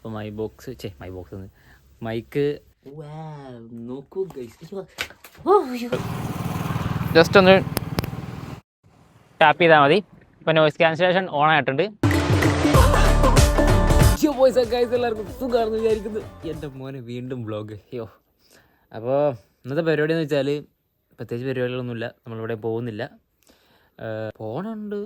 അപ്പോൾ മൈക്ക് നോക്കൂ ജസ്റ്റ് ഒന്ന് ടാപ്പ് ചെയ്താൽ മതി. ഇപ്പോൾ നോയ്സ് ക്യാൻസലേഷൻ ഓൺ ആയിട്ടുണ്ട്. എല്ലാവർക്കും സുഖമാണെന്ന് വിചാരിക്കുന്നു. എൻ്റെ മോനെ വീണ്ടും വ്ളോഗ്. അപ്പോൾ ഇന്നത്തെ പരിപാടി എന്ന് വെച്ചാൽ പ്രത്യേകിച്ച് പരിപാടികളൊന്നുമില്ല. നമ്മളിവിടെ പോകുന്നില്ല. പോണുണ്ട്,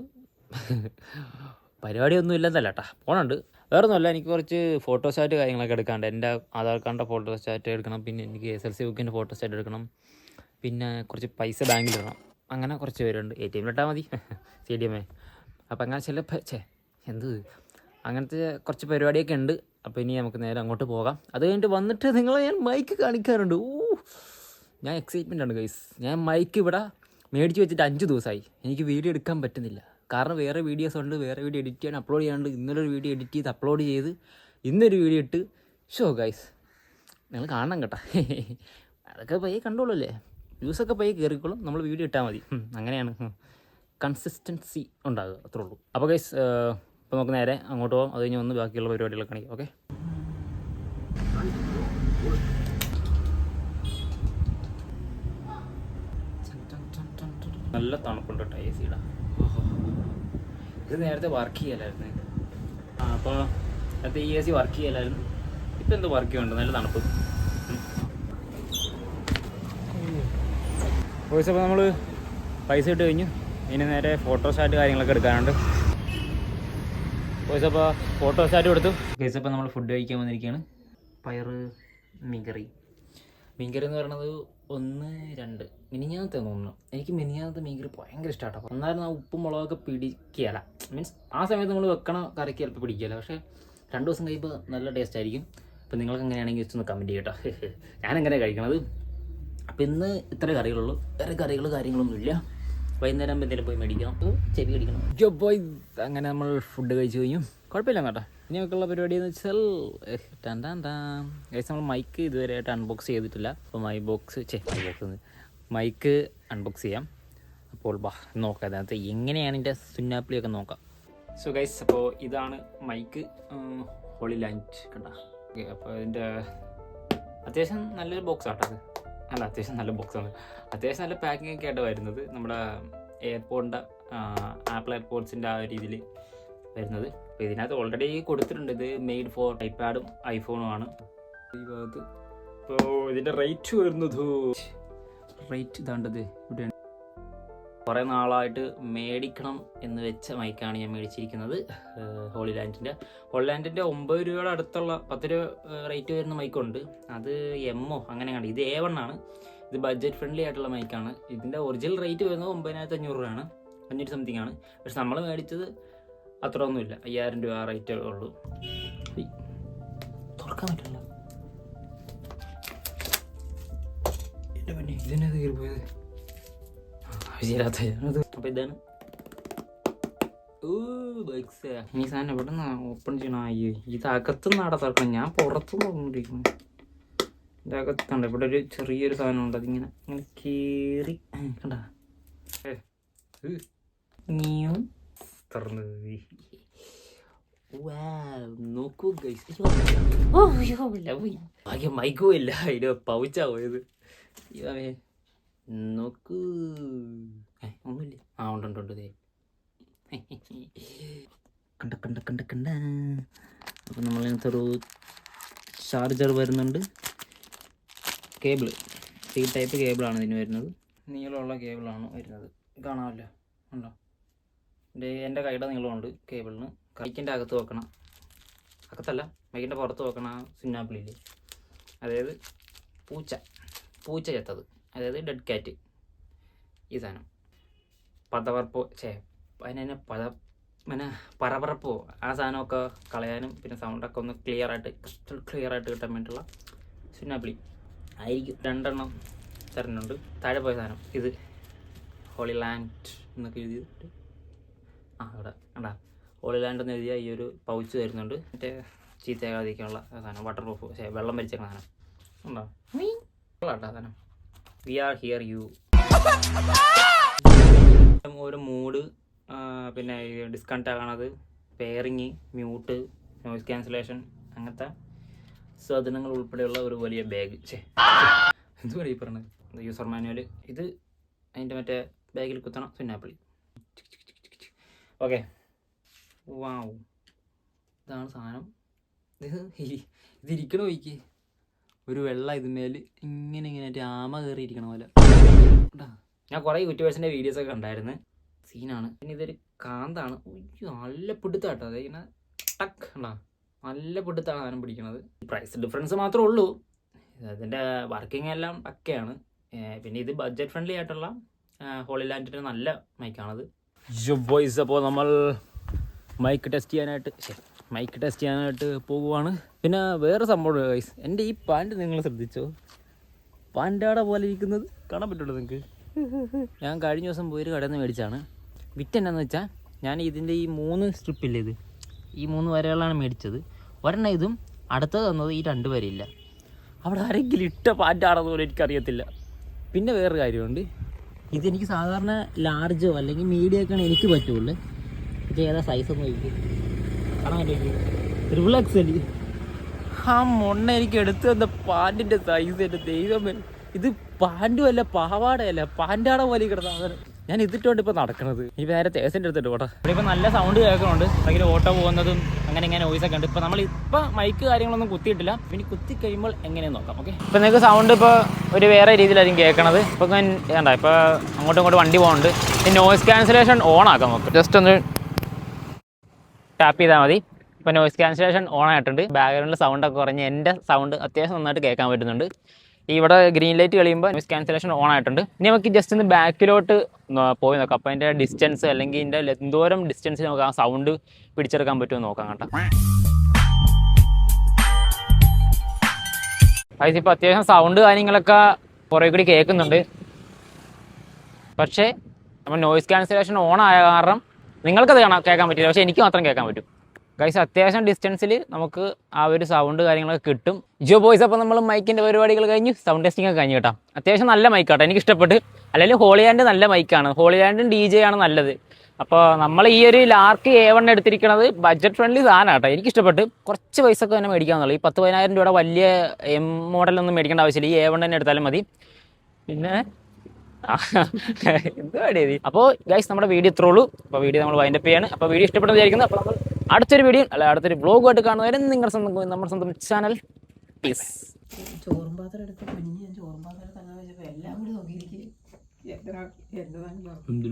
പരിപാടിയൊന്നും ഇല്ലെന്നല്ല കേട്ടോ, പോണുണ്ട്. വേറെ ഒന്നുമല്ല, എനിക്ക് കുറച്ച് ഫോട്ടോസ്റ്റാറ്റ് കാര്യങ്ങളൊക്കെ എടുക്കാണ്ട്. എൻ്റെ ആധാർ കാർഡിൻ്റെ ഫോട്ടോസ്റ്റാറ്റ് എടുക്കണം, പിന്നെ എനിക്ക് SLC ബുക്കിൻ്റെ ഫോട്ടോസ്റ്റാറ്റ് എടുക്കണം, പിന്നെ കുറച്ച് പൈസ ബാങ്കിലിടണം. അങ്ങനെ കുറച്ച് പേരുണ്ട്. ATM ഇട്ടാൽ മതി, CDMA. അപ്പോൾ അങ്ങനെ അങ്ങനത്തെ കുറച്ച് പരിപാടിയൊക്കെ ഉണ്ട്. അപ്പോൾ ഇനി നമുക്ക് നേരെ അങ്ങോട്ട് പോകാം. അത് കഴിഞ്ഞിട്ട് വന്നിട്ട് നിങ്ങളെ ഞാൻ മൈക്ക് കാണിക്കാറുണ്ട്. ഞാൻ എക്സൈറ്റ്മെൻ്റ് ആണ് ഗൈസ്. ഞാൻ മൈക്ക് ഇവിടെ മേടിച്ച് വെച്ചിട്ട് 5 ദിവസമായി. എനിക്ക് വീഡിയോ എടുക്കാൻ പറ്റുന്നില്ല, കാരണം വേറെ വീഡിയോസ് ഉണ്ട്, വേറെ വീഡിയോ എഡിറ്റ് ചെയ്യാൻ അപ്ലോഡ് ചെയ്യാണ്ട്. ഇന്നൊരു വീഡിയോ എഡിറ്റ് ചെയ്ത് അപ്ലോഡ് ചെയ്ത് ഇന്നൊരു വീഡിയോ ഇട്ട് ഗൈസ് നിങ്ങൾ കാണണം കേട്ടോ. അതൊക്കെ പയ്യെ കണ്ടോളൂല്ലേ, വ്യൂസൊക്കെ പയ്യെ കയറിക്കോളും, നമ്മൾ വീഡിയോ ഇട്ടാൽ മതി. അങ്ങനെയാണ് കൺസിസ്റ്റൻസി ഉണ്ടാകുക, അത്രേ ഉള്ളൂ. അപ്പോൾ ഗൈസ് ഇപ്പോൾ നമുക്ക് നേരെ അങ്ങോട്ട് പോകാം. അത് കഴിഞ്ഞ് വന്ന് ബാക്കിയുള്ള പരിപാടികളൊക്കെ കാണിക്കാം. ഓക്കെ, നല്ല തണുപ്പുണ്ട് കേട്ടോ AC യുടെ. ഇത് നേരത്തെ വർക്ക് ചെയ്യലായിരുന്നു. അപ്പോൾ നേരത്തെ ഈ AC വർക്ക് ചെയ്യലായിരുന്നു. ഇപ്പം എന്തോ വർക്ക് ചെയ്യുന്നുണ്ട്, നല്ല തണുപ്പ്. അപ്പോൾ നമ്മൾ പൈസ ഇട്ട് കഴിഞ്ഞു. ഇനി നേരെ ഫോട്ടോസ്റ്റാറ്റ് കാര്യങ്ങളൊക്കെ എടുക്കാനുണ്ട്. അപ്പോൾ ഫോട്ടോസ്റ്റാറ്റ് കൊടുത്തു. അപ്പോൾ നമ്മൾ ഫുഡ് കഴിക്കാൻ വന്നിരിക്കുകയാണ്. പയറ് മീൻകറി എന്ന് പറയുന്നത് 1, 2 മിനിഞ്ഞാന്നത്തെ തോന്നുന്നു. എനിക്ക് മിനിഞ്ഞാന്നത്തെ മീൻകറി ഭയങ്കര ഇഷ്ടമാണ്. എന്നാലും ആ ഉപ്പും മുളകൊക്കെ പിടിക്കുകയല്ല, മീൻസ് ആ സമയത്ത് നമ്മൾ വെക്കണ കറിക്ക് ചിലപ്പോൾ പിടിക്കുകയല്ല. പക്ഷേ 2 ദിവസം കഴിയുമ്പോൾ നല്ല ടേസ്റ്റ് ആയിരിക്കും. അപ്പോൾ നിങ്ങൾക്ക് എങ്ങനെയാണെങ്കിൽ ജസ്റ്റ് ഒന്ന് കമൻറ്റ് ചെയ്യട്ടോ. ഞാനെങ്ങനെ കഴിക്കണത്. അപ്പോൾ ഇന്ന് ഇത്ര കറികളുള്ളൂ, വേറെ കാര്യങ്ങളൊന്നുമില്ല. വൈകുന്നേരം ആകുമ്പോൾ എന്തെങ്കിലും പോയി മേടിക്കണം, ചെവി കടിക്കണം. പോയി അങ്ങനെ നമ്മൾ ഫുഡ് കഴിച്ച് കഴിഞ്ഞു. കുഴപ്പമില്ല കേട്ടോ. ഇനി നമുക്കുള്ള പരിപാടി എന്ന് വെച്ചാൽ നമ്മൾ മൈക്ക് ഇതുവരെയായിട്ട് അൺബോക്സ് ചെയ്തിട്ടില്ല. അപ്പോൾ മൈക്ക് അൺബോക്സ് ചെയ്യാം. അപ്പോൾ നോക്കാം അതിനകത്ത് എങ്ങനെയാണ് ഇതിൻ്റെ സുന്നാപ്പിളിയൊക്കെ നോക്കാം. സോ ഗൈസ്, അപ്പോൾ ഇതാണ് മൈക്ക് ഹോളി ലാൻഡ് കണ്ട. ഓക്കെ, അപ്പോൾ ഇതിൻ്റെ അത്യാവശ്യം നല്ലൊരു ബോക്സ് ആട്ടോ അത്. അത്യാവശ്യം നല്ല ബോക്സാണ്, അത്യാവശ്യം നല്ല പാക്കിംഗ് ഒക്കെ ആയിട്ട് വരുന്നത്. നമ്മുടെ എയർപോർട്ടിൻ്റെ ആപ്പിൾ എയർപോർട്സിൻ്റെ ആ ഒരു രീതിയിൽ വരുന്നത്. അപ്പോൾ ഇതിനകത്ത് ഓൾറെഡി കൊടുത്തിട്ടുണ്ട്, ഇത് മെയ്ഡ് ഫോർ ഐപാഡും ഐഫോണും ആണ് ഈ ഭാഗത്ത്. അപ്പോൾ ഇതിൻ്റെ റേറ്റ് വരുന്നത് ഇതാണ്ടത് ഇവിടെയാണ്. കുറേ നാളായിട്ട് മേടിക്കണം എന്ന് വെച്ച മൈക്കാണ് ഞാൻ മേടിച്ചിരിക്കുന്നത്. ഹോളി ലാൻഡിൻ്റെ 9 രൂപയുടെ അടുത്തുള്ള 10 രൂപ റേറ്റ് വരുന്ന മൈക്കുണ്ട്. അത് എമ്മോ അങ്ങനെ കണ്ട്. ഇത് A1 ആണ്. ഇത് ബഡ്ജറ്റ് ഫ്രണ്ട്ലി ആയിട്ടുള്ള മൈക്കാണ്. ഇതിൻ്റെ ഒറിജിനൽ റേറ്റ് വരുന്നത് 9500 രൂപയാണ്, 500 സംതിങ് ആണ്. പക്ഷെ നമ്മൾ മേടിച്ചത് അത്ര ഒന്നുമില്ല, 5000 രൂപ റേറ്റ് ഉള്ളൂ. തുറക്കാൻ പറ്റില്ല. എൻ്റെ പിന്നെ ഇതിനകത്ത് കയറി പോയത് അപ്പോൾ ഇതാണ് ഈ സാധനം എവിടെ നിന്ന് ഓപ്പൺ ചെയ്യണം. അയ്യോ, ഇത് അകത്തുനിന്നാടെ തുറക്കണം, ഞാൻ പുറത്തുനിന്ന് നോക്കിക്കൊണ്ടിരിക്കുന്നു. ഇതിൻ്റെ അകത്തുണ്ട് ഇവിടെ ഒരു ചെറിയൊരു സാധനം ഉണ്ട്, അതിങ്ങനെ ഇങ്ങനെ കയറി കണ്ട തുറന്ന് നോക്കൂ ഗൈസ്. ഭാഗ്യം മൈക്കും ഇല്ല, അതിന് പൗച്ചാ പോയത്. നോക്കൂ, ഒന്നുമില്ല. ഉണ്ട് ദേ കണ്ട. അപ്പം നമ്മളിങ്ങനത്തെ ഒരു ചാർജർ വരുന്നുണ്ട്. കേബിള് C ടൈപ്പ് കേബിളാണ് ഇതിന് വരുന്നത്. നീളമുള്ള കേബിളാണ് വരുന്നത്, കാണാമല്ലോ, ഉണ്ടോ? എൻ്റെ കൈയുടെ നീളമുണ്ട് കേബിളിന്. മൈക്കിൻ്റെ അകത്ത് വെക്കണം, അകത്തല്ല മൈക്കിൻ്റെ പുറത്ത് വെക്കണം സുന്നാപ്പിളിയിൽ. അതായത് പൂച്ച ചത്തത്, അതായത് ഡെഡ് കാറ്റ്. ഈ സാധനം പതവർപ്പോ പറപ്പറപ്പോ ആ സാധനമൊക്കെ കളയാനും പിന്നെ സൗണ്ടൊക്കെ ഒന്ന് ക്ലിയർ ആയിട്ട് കിട്ടാൻ വേണ്ടിയിട്ടുള്ള സുന്നാപ്പിളി ആയിരിക്കും. 2 എണ്ണം തരുന്നുണ്ട്. താഴെ പോയ സാധനം ഇത് ഹോളി ലാൻഡ് എന്നൊക്കെ എഴുതിയിട്ട് ഇവിടെ കണ്ടാ ഹോളി ലാൻഡ് എന്ന് എഴുതിയ ഈ ഒരു പൗച്ച് തരുന്നുണ്ട്. മറ്റേ ചീത്തയാകാതിരിക്കാനുള്ള സാധനം, വാട്ടർ പ്രൂഫ് വെള്ളം വലിച്ചേക്കുന്ന സാധനം ഉണ്ടോ സാധനം. We are here you. ഒരു മൂഡ്, പിന്നെ ഡിസ്കണക്റ്റ് ആകണത്, പെയറിങ്, മ്യൂട്ട്, നോയ്സ് ക്യാൻസലേഷൻ, അങ്ങനത്തെ സാധനങ്ങൾ ഉൾപ്പെടെയുള്ള ഒരു വലിയ ബാഗ്. എന്തുകൂടെ ഈ പറഞ്ഞത്, യൂസർ മാനുവൽ. ഇത് അതിൻ്റെ മറ്റേ ബാഗിൽ കുത്തണം സുന്നാപ്പിളി. ഓക്കെ, വാവ്, ഇതാണ് സാധനം. ഇതിരിക്കണ പോയിക്ക് ഒരു വെള്ളം ഇതിന്മേൽ ഇങ്ങനെ ആമ കയറിയിരിക്കണ പോലെ. ഞാൻ കുറേ യൂട്യൂബേഴ്സിൻ്റെ വീഡിയോസൊക്കെ കണ്ടായിരുന്നു. സീനാണ്. പിന്നെ ഇതൊരു കാന്താണ്. നല്ല പിടുത്താട്ടോ. അത് ഇങ്ങനെ ടക്ക് ഉണ്ടോ, നല്ല പിടുത്താണ് സാധനം പിടിക്കണത്. പ്രൈസ് ഡിഫറൻസ് മാത്രമേ ഉള്ളൂ. അതിൻ്റെ വർക്കിംഗ് എല്ലാം പക്കയാണ്. പിന്നെ ഇത് ബഡ്ജറ്റ് ഫ്രണ്ട്ലി ആയിട്ടുള്ള ഹോളി ലാൻഡിൻ്റെ നല്ല മൈക്കാണത്. ബോയ്സ്, അപ്പോൾ നമ്മൾ മൈക്ക് ടെസ്റ്റ് ചെയ്യാനായിട്ട് പോകുവാണ്. പിന്നെ വേറെ സംഭവം ഗൈസ്, എൻ്റെ ഈ പാൻറ് നിങ്ങൾ ശ്രദ്ധിച്ചോ? പാൻറ്റാട പോലെ ഇരിക്കുന്നത് കാണാൻ പറ്റുള്ളൂ നിങ്ങൾക്ക്. ഞാൻ കഴിഞ്ഞ ദിവസം പോയൊരു കടയിൽ നിന്ന് മേടിച്ചാണ്. വിറ്റ് എന്നാന്ന് വെച്ചാൽ, ഞാൻ ഇതിൻ്റെ ഈ 3 സ്ട്രിപ്പില്ലേ, ഈ 3 വരകളാണ് മേടിച്ചത്. ഒരെണ്ണം ഇതും അടുത്തത് തന്നത് ഈ 2 വരയില്ല. അവിടെ ആരെങ്കിലും ഇട്ട പാൻറ്റാണെന്ന് പോലും എനിക്കറിയത്തില്ല. പിന്നെ വേറൊരു കാര്യമുണ്ട്, ഇതെനിക്ക് സാധാരണ ലാർജോ അല്ലെങ്കിൽ മീഡിയം ഒക്കെയാണ് എനിക്ക് പറ്റുള്ളൂ. ഇത് ഏതാ സൈസൊന്നും എനിക്ക് കാണാൻ പറ്റില്ല. 3XL. ആ മൊണ്ണ എനിക്ക് എടുത്തു തന്ന പാൻറ്റിൻ്റെ സൈസ് എൻ്റെ ദൈവമേ. ഇത് പാൻറ്റും അല്ല, പാവാടയല്ല, പാൻറ്റാട പോലെ കിടന്ന ഞാൻ ഇതിട്ടുകൊണ്ട് ഇപ്പോൾ നടക്കുന്നത്. ഈ നേരെ തേസിൻ്റെ അടുത്തിട്ട് പോട്ടെ. ഇവിടെ ഇപ്പോൾ നല്ല സൗണ്ട് കേൾക്കുന്നുണ്ട്, ഭയങ്കര ഓട്ടോ പോകുന്നതും അങ്ങനെ വോയിസൊക്കെ ഉണ്ട്. ഇപ്പോൾ നമ്മളിപ്പോൾ മൈക്ക് കാര്യങ്ങളൊന്നും കുത്തിയിട്ടില്ല. പിന്നെ കുത്തി കഴിയുമ്പോൾ എങ്ങനെയെന്ന് നോക്കാം. ഓക്കെ, ഇപ്പോൾ നിങ്ങൾക്ക് സൗണ്ട് ഇപ്പോൾ ഒരു വേറെ രീതിയിലായിരിക്കും കേൾക്കണത്. ഇപ്പോൾ ഞാൻ വേണ്ട, ഇപ്പോൾ അങ്ങോട്ടും ഇങ്ങോട്ടും വണ്ടി പോകുന്നുണ്ട്. ഈ നോയിസ് ക്യാൻസലേഷൻ ഓൺ ആക്കാം നമുക്ക്. ജസ്റ്റ് ഒന്ന് ടാപ്പ് ചെയ്താൽ മതി. ഇപ്പോൾ നോയിസ് ക്യാൻസലേഷൻ ഓൺ ആയിട്ടുണ്ട്. ബാക്ക്ഗ്രൗണ്ടിൽ സൗണ്ടൊക്കെ കുറഞ്ഞ് എൻ്റെ സൗണ്ട് അത്യാവശ്യം നന്നായിട്ട് കേൾക്കാൻ പറ്റുന്നുണ്ട്. ഇവിടെ ഗ്രീൻ ലൈറ്റ് കഴിയുമ്പോൾ നോയിസ് ക്യാൻസലേഷൻ ഓൺ ആയിട്ടുണ്ട്. ഇനി നമുക്ക് ജസ്റ്റ് ഒന്ന് ബാക്കിലോട്ട് പോയി നോക്കാം. അപ്പോൾ അതിൻ്റെ ഡിസ്റ്റൻസ് അല്ലെങ്കിൽ ഇതിൻ്റെ എന്തോരം ഡിസ്റ്റൻസിൽ നമുക്ക് ആ സൗണ്ട് പിടിച്ചെടുക്കാൻ പറ്റുമെന്ന് നോക്കാം കേട്ടോ. അത് ഇപ്പോൾ അത്യാവശ്യം സൗണ്ട് കാര്യങ്ങളൊക്കെ കുറേ കൂടി കേൾക്കുന്നുണ്ട്. പക്ഷേ നമ്മൾ നോയിസ് ക്യാൻസലേഷൻ ഓൺ ആയ കാരണം നിങ്ങൾക്കത് കേൾക്കാൻ പറ്റില്ല, പക്ഷേ എനിക്ക് മാത്രം കേൾക്കാൻ പറ്റും. ഗൈസ്, അത്യാവശ്യം ഡിസ്റ്റൻസിൽ നമുക്ക് ആ ഒരു സൗണ്ട് കാര്യങ്ങളൊക്കെ കിട്ടും. ജിയോ ബോയ്സ്, അപ്പോൾ നമ്മൾ മൈക്കിൻ്റെ പരിപാടികൾ കഴിഞ്ഞ് സൗണ്ട് ടെസ്റ്റിംഗ് ഒക്കെ കഴിഞ്ഞ് കേട്ടോ. അത്യാവശ്യം നല്ല മൈക്കാട്ടോ, എനിക്ക് ഇഷ്ടപ്പെട്ട്. അല്ലെങ്കിൽ ഹോളിലാൻഡ് നല്ല മൈക്കാണ്. ഹോളിലാൻഡും DJ ആണ് നല്ലത്. അപ്പോൾ നമ്മൾ ഈ ഒരു ലാർക്ക് A1 എടുത്തിരിക്കുന്നത് ബഡ്ജറ്റ് ഫ്രണ്ട്ലി സാധനം കേട്ടോ. എനിക്ക് ഇഷ്ടപ്പെട്ട്. കുറച്ച് പൈസ ഒക്കെ തന്നെ മേടിക്കാമെന്നുള്ളൂ. ഈ 10-15,000 രൂപയുടെ വലിയ മോഡലൊന്നും മേടിക്കേണ്ട ആവശ്യമില്ല. ഈ A1 തന്നെ എടുത്താലും മതി. പിന്നെ എന്തുവാടി. അപ്പോൾ ഗൈസ്, നമ്മുടെ വീഡിയോ ഇത്രേ ഉള്ളൂ. അപ്പോൾ വീഡിയോ നമ്മൾ വൈൻഡപ്പ് ചെയ്യാണ്. അപ്പോൾ വീഡിയോ ഇഷ്ടപ്പെട്ടെന്ന് വിചാരിക്കുന്നത്. അപ്പോൾ നമ്മൾ അടുത്തൊരു വീഡിയോ അടുത്തൊരു വ്ലോഗുമായിട്ട് കാണുന്നവരെ നമ്മുടെ സ്വന്തം ചാനൽ പ്ലീസ്. ചോറും പാത്രം എടുത്ത് കുഞ്ഞ് ഞാൻ ചോറും പാത്രം തന്നെ വെച്ചപ്പോൾ എല്ലാം കൂടി നോക്കിയിരിക്കും.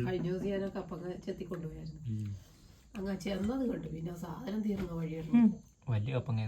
കഴിഞ്ഞ ദിവസം ഞാനൊക്കെ അപ്പൊക്കെ ചെത്തിക്കൊണ്ടുപോയായിരുന്നു. അങ്ങ് ചെന്നത് കണ്ടു. പിന്നെ സാധനം തീർന്ന വഴിയായിരുന്നു. വലിയ കപ്പങ്ങ